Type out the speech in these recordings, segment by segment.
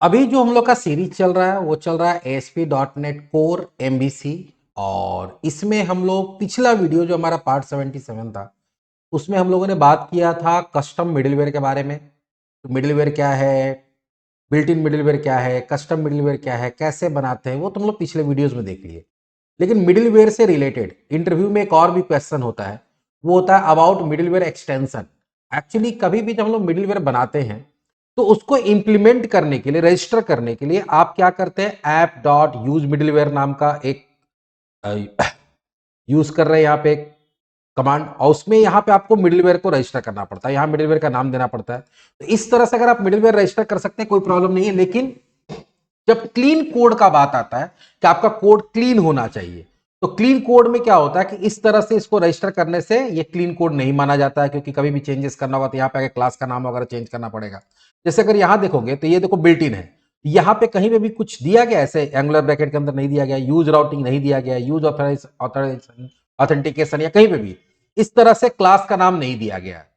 अभी जो हम लोग का सीरीज चल रहा है वो चल रहा है ASP.NET कोर MVC। और इसमें हम लोग पिछला वीडियो जो हमारा पार्ट 77 था उसमें हम लोगों ने बात किया था कस्टम मिडिलवेयर के बारे में। तो मिडिलवेयर क्या है, बिल्ट इन मिडिलवेयर क्या है, कस्टम मिडिलवेयर क्या है, कैसे बनाते हैं, वो तुम लोग पिछले वीडियोस में देख लिए। लेकिन मिडिलवेयर से रिलेटेड इंटरव्यू में एक और भी क्वेश्चन होता है, वो होता है अबाउट मिडिलवेयर एक्सटेंशन। एक्चुअली कभी भी जब हम लोग मिडिलवेयर बनाते हैं तो उसको इंप्लीमेंट करने के लिए, रजिस्टर करने के लिए आप क्या करते हैं, ऐप डॉट यूज मिडिलवेयर नाम का एक यूज कर रहे हैं यहाँ पे एक कमांड, और उसमें यहाँ पे आपको मिडिलवेयर को रजिस्टर करना पड़ता है, यहाँ मिडिलवेयर का नाम देना पड़ता है। तो इस तरह से अगर आप मिडिलवेयर रजिस्टर कर सकते हैं कोई प्रॉब्लम नहीं है। लेकिन जब क्लीन कोड का बात आता है कि आपका कोड क्लीन होना चाहिए, तो क्लीन कोड में क्या होता है कि इस तरह से इसको रजिस्टर करने से ये क्लीन कोड नहीं माना जाता है, क्योंकि कभी भी चेंजेस करना होगा तो यहाँ पे आगे क्लास का नाम वगैरह चेंज करना पड़ेगा। जैसे अगर यहां देखोगे तो ये देखो बिल्ट इन है, यहां पे कहीं पे भी कुछ दिया गया ऐसे एंगुलर ब्रैकेट के अंदर नहीं दिया गया, यूज राउटिंग नहीं दिया गया, यूज ऑथेंटिकेशन या कहीं पे भी इस तरह से क्लास का नाम नहीं दिया गया है।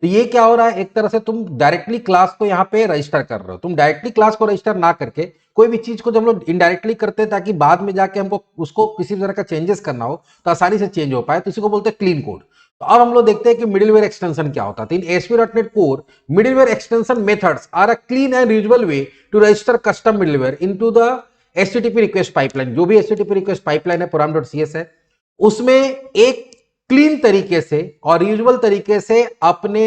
तो ये क्या हो रहा है, एक तरह से तुम डायरेक्टली क्लास को यहाँ पे रजिस्टर कर रहे हो। तुम डायरेक्टली क्लास को रजिस्टर ना करके कोई भी चीज को जब हम लोग इनडायरेक्टली करते हैं ताकि बाद में जाके हमको उसको किसी तरह का चेंजेस करना हो तो आसानी से चेंज हो पाए, तो इसी को बोलते हैं क्लीन कोड। तो अब हम लोग देखते हैं कि मिडिलवेयर एक्सटेंशन क्या होता है। In ASP.NET Core middleware extension methods are a clean and usual way to register custom middleware into the HTTP request pipeline. जो भी HTTP रिक्वेस्ट पाइपलाइन है program.cs है, उसमें एक क्लीन तरीके से और यूजुअल तरीके से अपने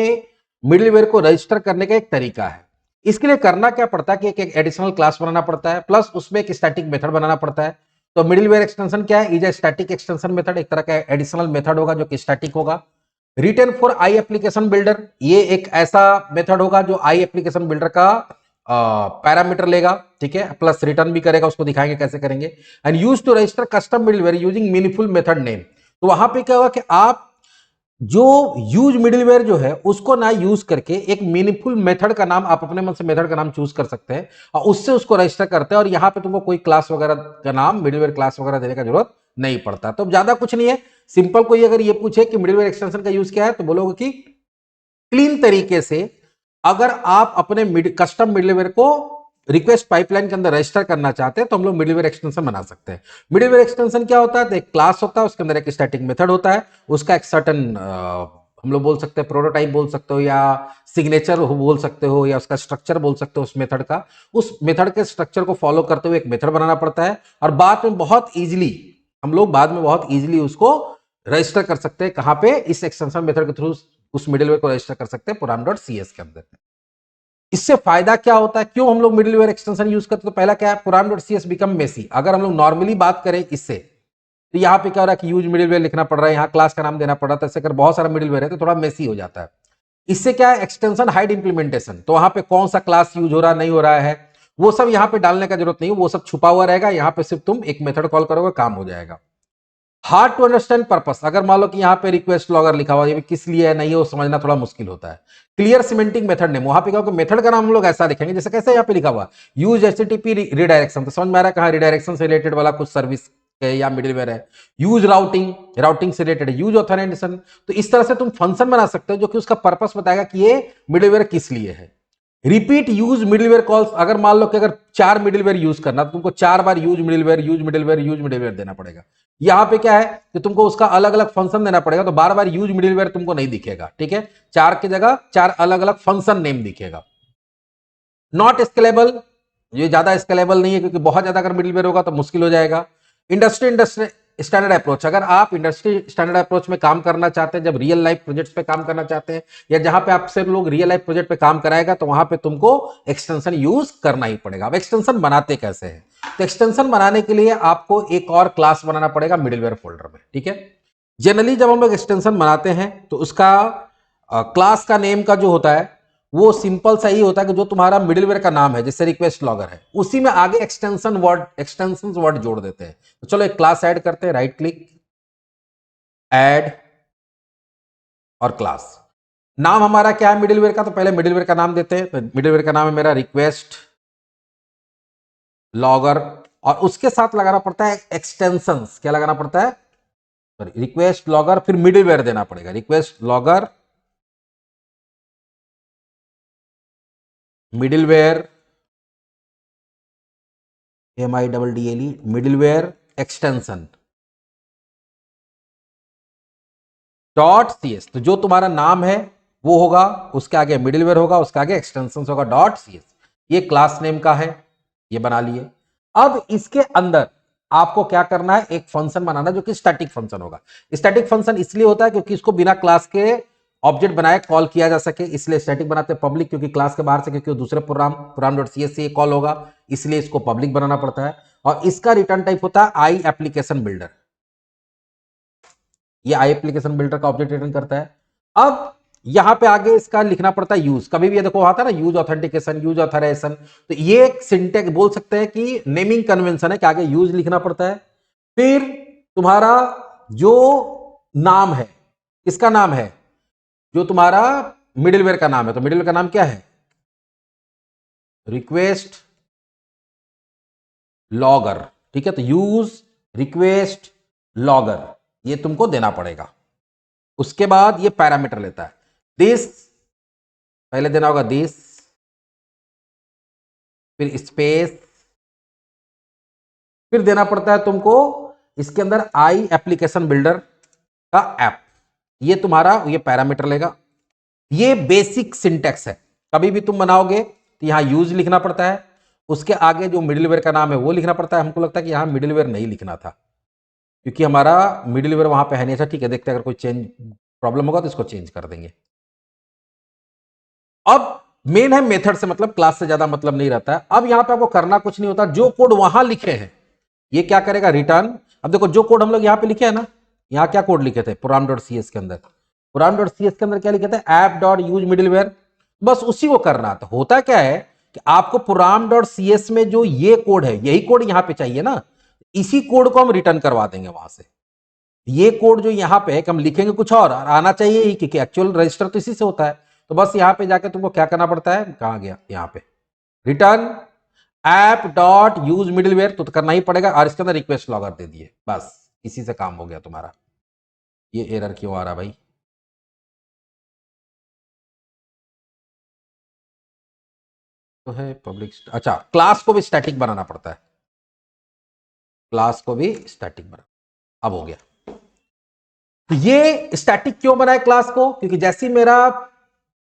मिडिलवेयर को रजिस्टर करने का एक तरीका है। इसके लिए करना क्या पड़ता है कि एक एडिशनल क्लास बनाना पड़ता है, प्लस उसमें एक स्टैटिक मेथड बनाना पड़ता है। तो मिडिलवेयर एक्सटेंशन क्या है, is a static extension method, एक तरह का एडिशनल मेथड होगा जो कि स्टैटिक होगा। Return for I application builder, ये एक ऐसा मेथड होगा जो आई एप्लीकेशन बिल्डर का पैरामीटर लेगा, ठीक है, प्लस रिटर्न भी करेगा, उसको दिखाएंगे कैसे करेंगे। And use to register custom middleware using meaningful method name. तो वहां पे क्या होगा कि आप जो यूज मिडिलवेयर जो है उसको ना यूज करके एक मीनिंगफुल मेथड का नाम, आप अपने मन से मेथड का नाम चूज कर सकते हैं और उससे उसको रजिस्टर करते हैं। और यहां पे तुमको कोई क्लास वगैरह का नाम, मिडिलवेयर क्लास वगैरह देने का जरूरत नहीं पड़ता। तो ज्यादा कुछ नहीं है, सिंपल। कोई अगर ये पूछे कि मिडिलवेयर एक्सटेंशन का यूज क्या है, तो बोलोगे कि क्लीन तरीके से अगर आप अपने कस्टम मिडिलवेयर को रिक्वेस्ट पाइपलाइन के अंदर रजिस्टर करना चाहते हैं तो हम लोग मिडिलवेयर एक्सटेंशन बना सकते हैं। मिडिलवेयर एक्सटेंशन क्या होता है, तो एक क्लास होता है, उसके अंदर एक स्टैटिक मेथड होता है, उसका एक सर्टन हम लोग बोल सकते हैं प्रोटोटाइप बोल सकते हो, या सिग्नेचर बोल सकते हो, या उसका स्ट्रक्चर बोल सकते हो उस मेथड का। उस मेथड के स्ट्रक्चर को फॉलो करते हुए एक मेथड बनाना पड़ता है, और बाद में बहुत इजीली हम लोग उसको रजिस्टर कर सकते हैं। कहां पे, इस एक्सटेंशन मेथड के थ्रू उस मिडिलवेयर को रजिस्टर कर सकते हैं program.cs के अंदर। इससे फायदा क्या होता है, क्यों हम लोग मिडिलवेयर एक्सटेंशन यूज करते हैं, तो पहला क्या है, program.cs बिकम मेसी। अगर हम लोग नॉर्मली बात करें इससे, तो यहाँ पे क्या हो रहा है कि यूज मिडिलवेयर लिखना पड़ रहा है, यहाँ क्लास का नाम देना पड़ रहा है, ऐसे कर बहुत सारा मिडिलवेयर है तो थोड़ा मेसी हो जाता है। इससे क्या है, एक्सटेंशन हाइड इंप्लीमेंटेशन, तो वहां पे कौन सा क्लास यूज हो रहा नहीं हो रहा है वो सब यहाँ पे डालने का जरूरत नहीं है, वो सब छुपा हुआ रहेगा। यहाँ पे सिर्फ तुम एक मेथड कॉल करोगे, काम हो जाएगा। हार्ड टू अंडरस्टैंड पर्पस, अगर मान लो कि यहाँ पे रिक्वेस्ट लॉगर लिखा हुआ है, ये किस लिए है नहीं है वो समझना थोड़ा मुश्किल होता है। क्लियर सिमेंटिक मेथड नेम, वहां पे क्या मेथड का नाम हम लोग ऐसा लिखेंगे जैसे कैसे यहाँ पे लिखा हुआ यूज HTTP रिडायरेक्शन, तो समझ में आ रहा है कहाँ रिडायरेक्शन से रिलेटेड वाला कुछ सर्विस है या मिडिलवेयर है। यूज राउटिंग, राउटिंग से रिलेटेड है। यूज ऑथेंटिकेशन, तो इस तरह से तुम फंक्शन बना सकते हो जो कि उसका पर्पस बताएगा कि ये मिडिलवेयर किस लिए है। रिपीट यूज मिडिलवेयर कॉल्स, अगर मान लो कि अगर 4 मिडिलवेयर यूज करना तो तुमको 4 बार use middleware use middleware use middleware देना पड़ेगा। यहां पे क्या है कि तुमको उसका अलग अलग फंक्शन देना पड़ेगा, तो बार बार यूज मिडिलवेयर तुमको नहीं दिखेगा, ठीक है। 4 की जगह 4 अलग अलग फंक्शन नेम दिखेगा। नॉट स्केलेबल, ये ज्यादा स्केलेबल नहीं है क्योंकि बहुत ज्यादा अगर मिडिलवेयर होगा तो मुश्किल हो जाएगा। इंडस्ट्री स्टैंडर्ड अप्रोच, अगर आप इंडस्ट्री स्टैंडर्ड अप्रोच में काम करना चाहते हैं, जब रियल लाइफ प्रोजेक्ट्स पे काम करना चाहते हैं, या जहां पे आपसे लोग रियल लाइफ प्रोजेक्ट पे काम कराएगा, तो वहां पे तुमको एक्सटेंशन यूज करना ही पड़ेगा। अब एक्सटेंशन बनाते कैसे हैं, तो एक्सटेंशन बनाने के लिए आपको एक और क्लास बनाना पड़ेगा मिडिलवेयर फोल्डर में, ठीक है। जनरली जब हम लोग एक्सटेंशन बनाते हैं तो उसका क्लास का नेम का जो होता है वो सिंपल सा ही होता है कि जो तुम्हारा मिडिलवेयर का नाम है, जैसे रिक्वेस्ट लॉगर है, उसी में आगे एक्सटेंशन वर्ड जोड़ देते हैं। तो चलो एक क्लास ऐड करते हैं, राइट क्लिक, ऐड, और क्लास। नाम हमारा क्या है मिडिलवेयर का, तो पहले मिडिलवेयर का नाम देते हैं। तो मिडिलवेयर का नाम है मेरा रिक्वेस्ट लॉगर, और उसके साथ लगाना पड़ता है एक्सटेंशंस। क्या लगाना पड़ता है, सॉरी, रिक्वेस्ट लॉगर, फिर मिडिलवेयर देना पड़ेगा, request logger middleware MIDDLE middleware extension .cs। तो जो तुम्हारा नाम है वो होगा, उसके आगे मिडिलवेयर होगा, उसके आगे एक्सटेंशन होगा .cs। ये क्लास नेम का है, ये बना लिए। अब इसके अंदर आपको क्या करना है, एक फंक्शन बनाना जो कि स्टैटिक फंक्शन होगा। स्टैटिक फंक्शन इसलिए होता है क्योंकि इसको बिना क्लास के ऑब्जेक्ट बनाए कॉल किया जा सके, इसलिए स्टैटिक बनाते हैं। पब्लिक क्योंकि क्लास के बाहर से, क्योंकि दूसरे प्रोग्राम.cs से कॉल होगा, इसलिए इसको पब्लिक बनाना पड़ता है। और इसका रिटर्न टाइप होता है आई एप्लीकेशन बिल्डर। ये आई एप्लीकेशन बिल्डर का ऑब्जेक्ट रिटर्न करता है। अब यहां पे आगे इसका लिखना पड़ता है यूज। कभी भी ये देखो आता है ना यूज ऑथेंटिकेशन, यूज ऑथराइजेशन, तो ये एक सिंटेक्स बोल सकते हैं कि नेमिंग कन्वेंशन है कि आगे यूज लिखना पड़ता है। फिर तुम्हारा जो नाम है, इसका नाम है, जो तुम्हारा मिडिलवेयर का नाम है, तो मिडिलवेयर का नाम क्या है, रिक्वेस्ट लॉगर। ठीक है, तो यूज रिक्वेस्ट लॉगर ये तुमको देना पड़ेगा। उसके बाद ये पैरामीटर लेता है, दिस पहले देना होगा, दिस, फिर स्पेस, फिर देना पड़ता है तुमको इसके अंदर आई एप्लीकेशन बिल्डर का ऐप। ये तुम्हारा ये पैरामीटर लेगा। ये बेसिक सिंटेक्स है। कभी भी तुम बनाओगे तो यहां यूज लिखना पड़ता है, उसके आगे जो मिडिलवेयर का नाम है वो लिखना पड़ता है। हमको लगता है कि यहां मिडिलवेयर नहीं लिखना था क्योंकि हमारा मिडिलवेयर वहां पे है नहीं। अच्छा ठीक है, देखते हैं अगर कोई चेंज प्रॉब्लम होगा तो इसको चेंज कर देंगे। अब मेन है मेथड से मतलब, क्लास से ज्यादा मतलब नहीं रहता है। अब यहां पे आपको करना कुछ नहीं होता, जो कोड वहां लिखे हैं ये क्या करेगा, रिटर्न। अब देखो जो कोड हम लोग यहां पे लिखे हैं ना, यहां क्या कोड लिखे थे program.cs के अंदर, program.cs के अंदर क्या लिखे थे, app.use middleware, बस उसी को करना। तो होता क्या है कि आपको program.cs में जो ये कोड है यही कोड यहां पे चाहिए ना, इसी कोड को हम रिटर्न करवा देंगे वहां से। ये कोड जो यहां पे है कि हम लिखेंगे कुछ और आना चाहिए ही, क्योंकि एक्चुअल रजिस्टर तो इसी से होता है। तो बस यहां पे जाके तुमको क्या करना पड़ता है, कहां गया, यहां पे रिटर्न app.use middleware तो करना ही पड़ेगा, और इसके अंदर रिक्वेस्ट लॉगर दे दिए, बस इसी से काम हो गया तुम्हारा। ये एरर क्यों आ रहा भाई, तो है पब्लिक, अच्छा क्लास को भी स्टैटिक बनाना पड़ता है, क्लास को भी स्टैटिक बना, अब हो गया। तो ये स्टैटिक क्यों बनाए क्लास को, क्योंकि जैसे मेरा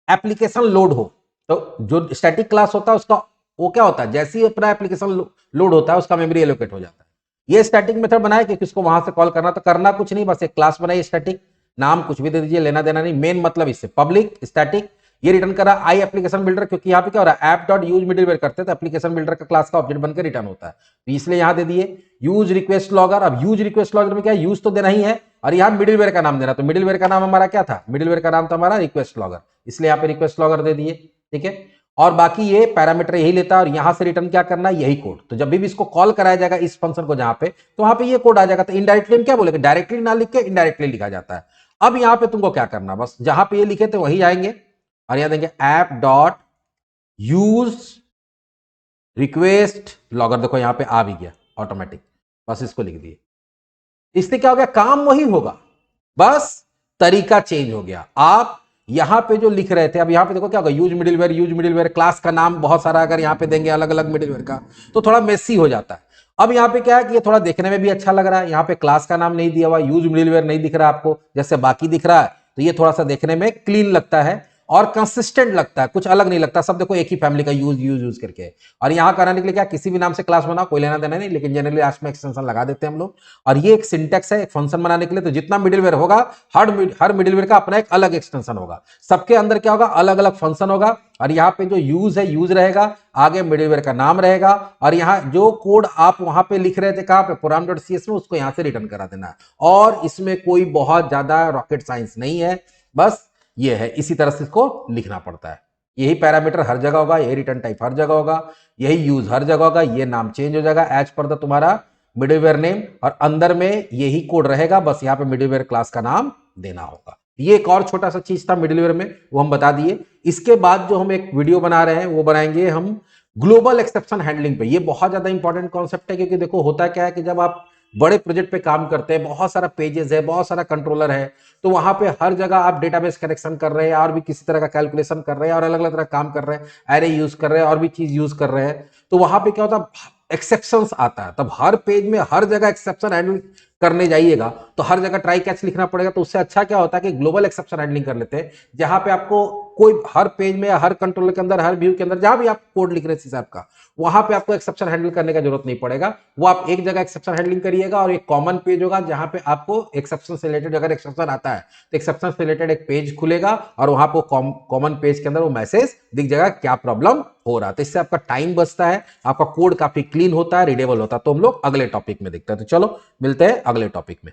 एप्लीकेशन लोड हो तो जो स्टैटिक क्लास होता है उसका वो क्या होता है, जैसे ही अपना एप्लीकेशन लोड होता है उसका मेमोरी एलोकेट हो जाता है। ये स्टैटिक मेथड बनाया क्योंकि इसको वहां से कॉल करना, तो करना कुछ नहीं, बस एक क्लास बनाई स्टैटिक, नाम कुछ भी दे दीजिए, लेना देना नहीं। मेन मतलब इससे पब्लिक स्टैटिक, ये रिटर्न करा आई एप्लीकेशन बिल्डर, क्योंकि यहाँ पे क्या हो रहा है, ऐप डॉट यूज मिडिलवेयर करते हैं तो एप्लीकेशन बिल्डर का क्लास का ऑब्जेक्ट बनकर रिटर्न होता है, तो इसलिए यहां दे दिए यूज रिक्वेस्ट लॉगर। अब यूज रिक्वेस्ट लॉगर में क्या, यूज तो देना ही है और यहां मिडिलवेयर का नाम देना, तो मिडिलवेयर का नाम हमारा क्या था, मिडिलवेयर का नाम था हमारा रिक्वेस्ट लॉगर, इसलिए यहाँ पे रिक्वेस्ट लॉगर दे दिए। ठीक है, और बाकी ये पैरामीटर यही लेता है और यहां से रिटर्न क्या करना है, यही कोड। तो जब भी इसको कॉल कराया जाएगा इस फंक्शन को जहां पे, तो वहां पे ये कोड आ जाएगा। तो इनडायरेक्टली हम क्या बोलेंगे, डायरेक्टली ना लिख के इनडायरेक्टली लिखा जाता है। अब यहां पे तुमको क्या करना, बस जहां पे ये लिखे थे वही आएंगे और यहां देंगे app dot use request logger, देखो यहां पे आ भी गया ऑटोमेटिक, बस इसको लिख दिए। इससे क्या हो गया, काम वही होगा, बस तरीका चेंज हो गया। आप यहां पे जो लिख रहे थे, अब यहां पे देखो क्या होगा, use middleware, use middleware, class का नाम बहुत सारा अगर यहां पे देंगे अलग अलग मिडिलवेयर का तो थोड़ा मेसी हो जाता है। अब यहां पे क्या है कि ये थोड़ा देखने में भी अच्छा लग रहा है, यहां पे क्लास का नाम नहीं दिया हुआ, यूज मिडिलवेयर नहीं दिख रहा आपको जैसे बाकी दिख रहा है, तो ये थोड़ा सा देखने में क्लीन लगता है और कंसिस्टेंट लगता है, कुछ अलग नहीं लगता, सब देखो एक ही फैमिली का यूज यूज यूज करके। और यहां कराने के लिए क्या, किसी भी नाम से क्लास बनाओ, कोई लेना देना नहीं, लेकिन जनरली लास्ट में एक्सटेंशन लगा देते हैं हम लोग। और ये एक सिंटेक्स है एक फंक्शन बनाने के लिए, तो जितना मिडिलवेयर होगा हर मिडिलवेयर का अपना एक अलग एक्सटेंशन होगा, सबके अंदर क्या होगा, अलग अलग फंक्शन होगा। और यहाँ पे जो यूज है यूज रहेगा, आगे मिडिलवेयर का नाम रहेगा, और यहाँ जो कोड आप वहां पे लिख रहे थे कहां पे, program.cs में, उसको यहां से रिटर्न करा देना है। और इसमें कोई बहुत ज्यादा रॉकेट साइंस नहीं है, बस ये है, इसी तरह से इसको लिखना पड़ता है। यही पैरामीटर हर जगह होगा, यही रिटर्न टाइप हर जगह होगा, यही यूज हर जगह होगा, ये नाम चेंज हो जाएगा एज पर द तुम्हारा मिडिलवेयर नेम, और अंदर में यही कोड रहेगा, बस यहां पे मिडिलवेयर क्लास का नाम देना होगा। ये एक और छोटा सा चीज था मिडिलवेयर में, वो हम बता दिए। इसके बाद जो हम एक वीडियो बना रहे हैं वो बनाएंगे हम ग्लोबल एक्सेप्शन हैंडलिंग पे। ये बहुत ज्यादा इंपॉर्टेंट कॉन्सेप्ट है, क्योंकि देखो होता क्या है कि जब आप बड़े प्रोजेक्ट पे काम करते हैं, बहुत सारा पेजेस है, बहुत सारा कंट्रोलर है, तो वहां पे हर जगह आप डेटाबेस कनेक्शन कर रहे हैं और भी किसी तरह का कैलकुलेशन कर रहे हैं और अलग अलग तरह काम कर रहे हैं, एरे यूज कर रहे हैं और भी चीज यूज कर रहे हैं, तो वहां पे क्या होता है, एक्सेप्शंस आता है, तब हर पेज में हर जगह एक्सेप्शन हैंडल करने जाइएगा तो हर जगह ट्राई कैच लिखना पड़ेगा। तो उससे अच्छा क्या होता है कि ग्लोबल एक्सेप्शन हैंडलिंग कर लेते हैं, जहां पे आपको कोई हर पेज में हर कंट्रोलर के अंदर हर व्यू के अंदर जहां भी आप कोड लिख रहे हैं हिसाब का, वहां पे आपको एक्सेप्शन हैंडल करने का जरूरत नहीं पड़ेगा। वो आप एक जगह एक्सेप्शन हैंडलिंग करिएगा और एक कॉमन पेज होगा जहां पे आपको एक्सेप्शन से रिलेटेड अगर एक्सेप्शन आता है तो एक्सेप्शन से रिलेटेड एक पेज खुलेगा और वहां पर कॉमन पेज के अंदर वो मैसेज दिख जाएगा क्या प्रॉब्लम हो रहा है। तो इससे आपका टाइम बचता है, आपका कोड काफी क्लीन होता है, रीडेबल होता है। तो हम लोग अगले टॉपिक में देखते हैं। तो चलो मिलते हैं अगले टॉपिक में।